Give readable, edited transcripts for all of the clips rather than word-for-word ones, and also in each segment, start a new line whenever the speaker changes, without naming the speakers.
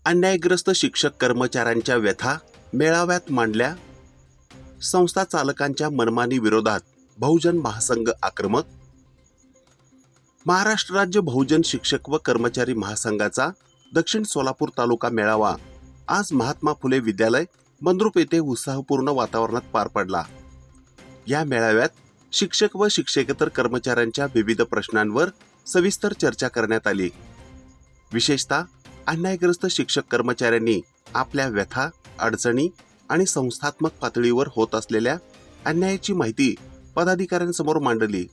अन्यायग्रस्त शिक्षक कर्मचाऱ्यांच्या व्यथा मेळाव्यात मांडल्या. संस्था चालकांच्या मनमानी विरोधात बहुजन महासंघ आक्रमक. महाराष्ट्र राज्य बहुजन शिक्षक व कर्मचारी महासंघाचा दक्षिण सोलापूर तालुका मेळावा आज महात्मा फुले विद्यालय मंद्रुप येथे उत्साहपूर्ण वातावरणात पार पडला. या मेळाव्यात शिक्षक व शिक्षकेतर कर्मचाऱ्यांच्या विविध प्रश्नांवर सविस्तर चर्चा करण्यात आली. विशेषतः अन्यायग्रस्त शिक्षक कर्मचाऱ्यांनी आपल्या व्यथा, अडचणी आणि संस्थात्मक पातळीवर होत असलेल्या अन्यायाची माहिती पदाधिकाऱ्यांसमोर मांडली.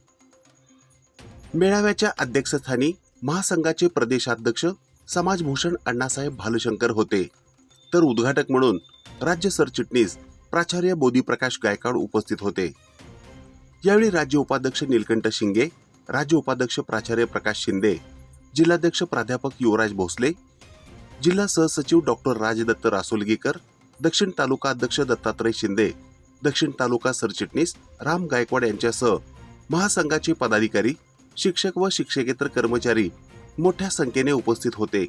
मेळाव्याच्या अध्यक्षस्थानी महासंघाचे प्रदेशाध्यक्ष समाजभूषण अण्णासाहेब भालशंकर होते, तर उद्घाटक म्हणून राज्य सरचिटणीस प्राचार्य बोधीप्रकाश गायकवाड उपस्थित होते. यावेळी राज्य उपाध्यक्ष नीलकंठ शिंगे, राज्य उपाध्यक्ष प्राचार्य प्रकाश शिंदे, जिल्हाध्यक्ष प्राध्यापक युवराज भोसले, जिल्हा सहसचिव डॉक्टर राजदत्त रासोलगीकर, दक्षिण तालुका अध्यक्ष दत्तात्रय शिंदे, दक्षिण तालुका सरचिटणीस राम गायकवाड यांच्यासह महासंघाचे पदाधिकारी, शिक्षक व शिक्षकेतर कर्मचारी मोठ्या संख्येने उपस्थित होते.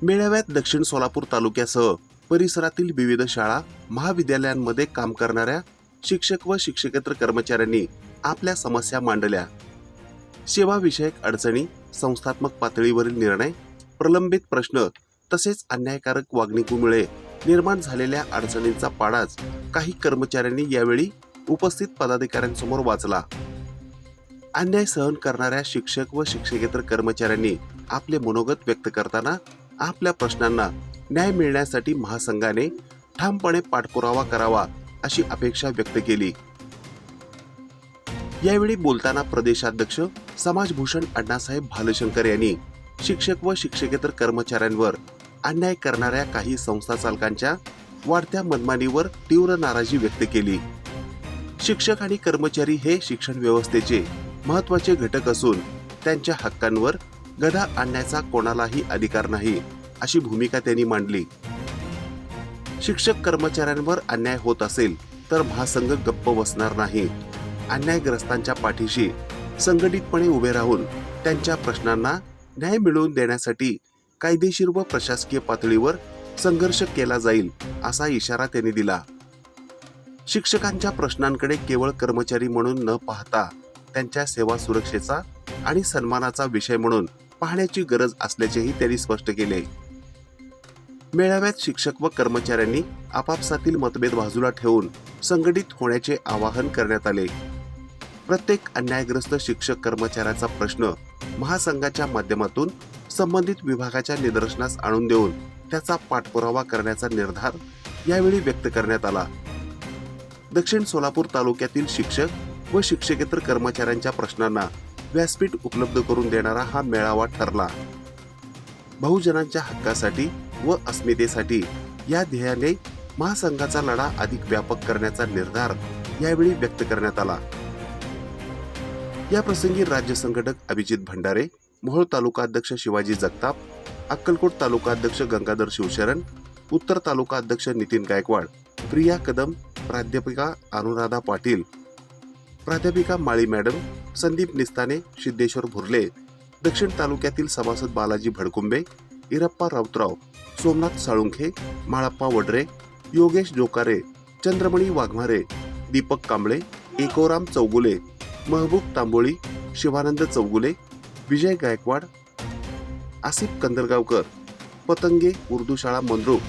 मेळाव्यात दक्षिण सोलापूर तालुक्यासह परिसरातील विविध शाळा, महाविद्यालयांमध्ये काम करणाऱ्या शिक्षक व शिक्षकेतर कर्मचाऱ्यांनी आपल्या समस्या मांडल्या. सेवाविषयक अडचणी, संस्थात्मक पातळीवरील निर्णय, प्रलंबित प्रश्न तसेच अन्यायकारक वागणुकीमुळे निर्माण झालेल्या अडचणींचा पाडाच काही कर्मचाऱ्यांनी यावेळी उपस्थित पदाधिकाऱ्यांसमोर वाचला. अन्याय सहन करणाऱ्या शिक्षक व शिक्षकेतर कर्मचाऱ्यांनी आपले मनोगत व्यक्त करताना आपल्या प्रश्नांना न्याय मिळण्यासाठी महासंघाने ठामपणे पाठपुरावा करावा अशी अपेक्षा व्यक्त केली. यावेळी बोलताना प्रदेशाध्यक्ष समाजभूषण अण्णासाहेब भालशंकर यांनी शिक्षक व शिक्षकेतर कर्मचाऱ्यांवर अन्याय करणाऱ्या काही संस्था चालकांच्या वाढत्या मनमानीवर तीव्र नाराजी व्यक्त केली. शिक्षक आणि कर्मचारी हे शिक्षण व्यवस्थेचे महत्त्वाचे घटक असून त्यांच्या हक्कांवर गदा आणण्याचा कोणालाही अधिकार नाही अशी भूमिका त्यांनी मांडली. शिक्षक कर्मचाऱ्यांवर अन्याय होत असेल तर महासंघ गप्प बसणार नाही. अन्यायग्रस्तांच्या पाठीशी संघटितपणे उभे राहून त्यांच्या प्रश्नांना न्याय मिळवून देण्यासाठी कायदेशीर व प्रशासकीय पातळीवर संघर्ष केला जाईल असा इशारा त्यांनी दिला. शिक्षकांच्या प्रश्नांकडे केवळ कर्मचारी म्हणून न पाहता त्यांच्या सेवा सुरक्षेचा आणि सन्मानाचा विषय म्हणून पाहण्याची गरज असल्याचेही त्यांनी स्पष्ट केले. मेळाव्यात शिक्षक व कर्मचाऱ्यांनी आपापसातील मतभेद बाजूला ठेवून संघटित होण्याचे आवाहन करण्यात आले. प्रत्येक अन्यायग्रस्त शिक्षक कर्मचाऱ्याचा प्रश्न महासंघाच्या माध्यमातून संबंधित विभागाच्या निदर्शनास आणून देऊन त्याचा पाठपुरावा करण्याचा निर्धार यावेळी व्यक्त करण्यात आला. दक्षिण सोलापूर तालुक्यातील शिक्षक व शिक्षकेतर कर्मचाऱ्यांच्या प्रश्नांना व्यासपीठ उपलब्ध करून देणारा हा मेळावा ठरला. बहुजनांच्या हक्कासाठी व अस्मितेसाठी या ध्येयाने महासंघाचा लढा अधिक व्यापक करण्याचा निर्धार यावेळी व्यक्त करण्यात आला. या प्रसंगी राज्य संघटक अभिजित भंडारे, मोहोळ तालुका अध्यक्ष शिवाजी जगताप, अक्कलकोट तालुका अध्यक्ष गंगाधर शिवशरण, उत्तर तालुका अध्यक्ष नितीन गायकवाड, प्रिया कदम, प्राध्यापिका अनुराधा पाटील, प्राध्यापिका माळी मॅडम, संदीप निस्ताने, सिद्धेश्वर भुर्ले, दक्षिण तालुक्यातील सभासद बालाजी भडकुंबे, इरप्पा राऊतराव, सोमनाथ साळुंखे, माळप्पा वडरे, योगेश जोकारे, चंद्रमणी वाघमारे, दीपक कांबळे, एकोराम चौगुले, महबूब तांबोळी, शिवानंद चौगुले, विजय गायकवाड, आसिफ कंदरगावकर, पतंगे उर्दू शाळा मंद्रुप